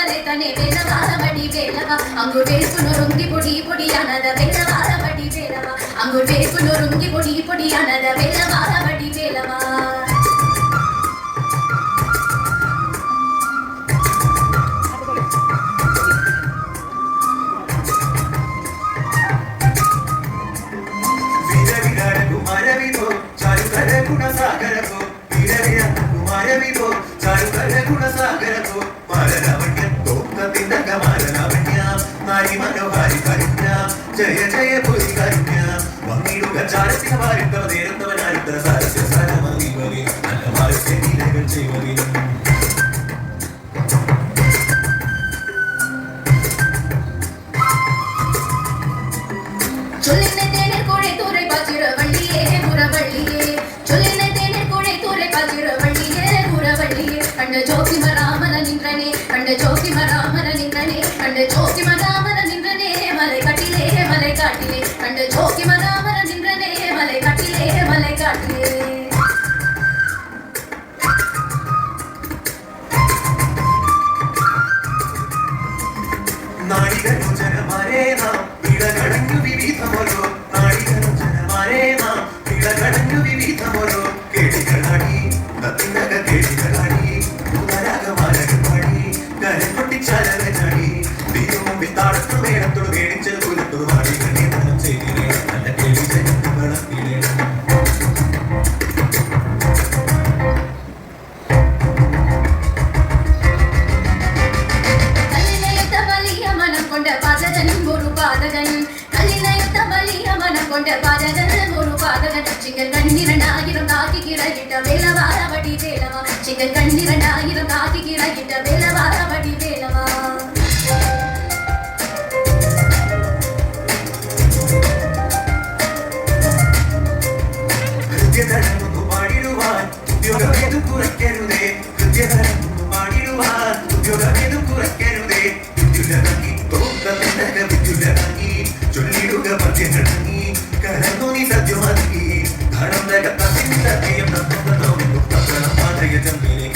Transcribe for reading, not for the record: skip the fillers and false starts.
ಮರೆತನೆ ಬೇಲವಾರವಡಿ ಬೇಲವ ಅಂಗು ಬೇಕು ನುರುಂಗಿ ಪುಡಿ ಪುಡಿ ಅನದ ಬೇಲವಾರವಡಿ ಬೇಲವ ಅಂಗು ಬೇಕು ನುರುಂಗಿ ಪುಡಿ ಪುಡಿ ಅನದ ಬೇಲವಾರವಡಿ ಬೇಲವ ಗುಣಸಾಗರವು ವೀರವಿರ ಕುಮಾರವಿವೋ ಚಾರುಕರ ಗುಣಸಾಗರವು ಮಾರಲಾವಣ್ಯ ತೋಕದಿಂದ ಮಾರಲಾವಣ್ಯ ಮಾರಿ ಮನೋಹಾರಿ ಕಾರುಣ್ಯ ಜಯ ಜಯ ಪುರಿ ಕಾರುಣ್ಯ ಮಂಗಿಡುಗ ಚಾರಸಿನ ವಾರಿದ್ದವ ನೇರತ್ತವನಾರಿದ್ದರ ಸಾರಸ್ಯ ಸಾರಮಗಿವರಿ ನನ್ನ ಮಾರಸ್ಯ ನೀಲಗಳು ಜೀವರಿ ಚೊಲ್ಲಿನ ತೇನೆ ಕೋಡೆ ತೋರೆ ಬಾಚಿರ ಬಳ್ಳಿಯೇ ಮುರಬಳ್ಳಿಯೇ ಚೊಲ್ಲಿನ ತೇನೆ ಕೋಡೆ ತೋರೆ ಬಾಚಿರ ಬಳ್ಳಿಯೇ ಮುರಬಳ್ಳಿಯೇ ಕಂಡ ಜೋಕಿಮ ರಾಮನ ನಿಂದ್ರನೆ ಕಂಡ ಜೋಕಿಮ ರಾಮನ ನಿಂದ್ರನೆ ಕಂಡ ಜೋಕಿಮ ರಾಮನ ನಿಂದ್ರನೆ ಮಲೆ ಕಟ್ಟಿಲೆ ಮಲೆ ಕಾಟಿಲೆ ಕಂಡ ಜೋಕಿಮ ರಾಮನ ನಿಂದ್ರನೆ ಮಲೆ ಕಟ್ಟಿಲೆ ಮಲೆ ಕಾಟಿಲೆ ನಾಡಿಗರು ಜನ ಮಾರೇನಾ ಗಿಡಗಡಂಗು ವಿವಿಧಮೊಲು ನಾಡಿಗರು ಜನ ಮಾರೇನಾ ಗಿಡಗಡಂಗು ವಿವಿಧಮೊಲು ಕೇಳಿಗಳಾಡಿ ನತ್ತಿನಗ ಕೇಳಿಗಳಾಡಿ ಉದರಾಗ ಮಾರಗ ಮಾಡಿ ಕರೆ ಕೊಟ್ಟಿ ಚಾಲನ ಜಾಡಿ ನೀನು ಬಿತ್ತಾಡತ್ತು ಮೇಡತ್ತುಡು ಬೇಡಿಂಚಲು ಕುಲತ್ತುಡು ಮಾಡಿ ಕಣ್ಣೆ ನಾನು ಸೇರಿರೆ ನನ್ನ ಕೇಳಿ ಜನಗಳ ತೀರೆ ചിങ്കൽ കണ്ണിരണ്ടായിരം കാക്കി കിറകിട്ട വേലവാരവടി വേലവ ചിങ്കൽ കണ്ണിരണ്ടായിരം കാക്കി കിറകിട്ട വേലവാരവടി വേലവ ഹൃദയധനമൊന്നു പാടിടുവാൻ ഉദ്യോഗമേതു കുറയ്ക്കരുതേ ഹൃദയധനമൊന്നു പാടിടുവാൻ ഉദ്യോഗമേതു കുറയ്ക്കരുതേ വിദ്യുലകി തോന്നക വിദ്യുലകി ചൊല്ലിടുക പദ്യങ്ങളി കരന്നു നീ സത്യമതി ധനം നഗത്ത സിദ്ധ മാതൃക ചന്ദ്രനെ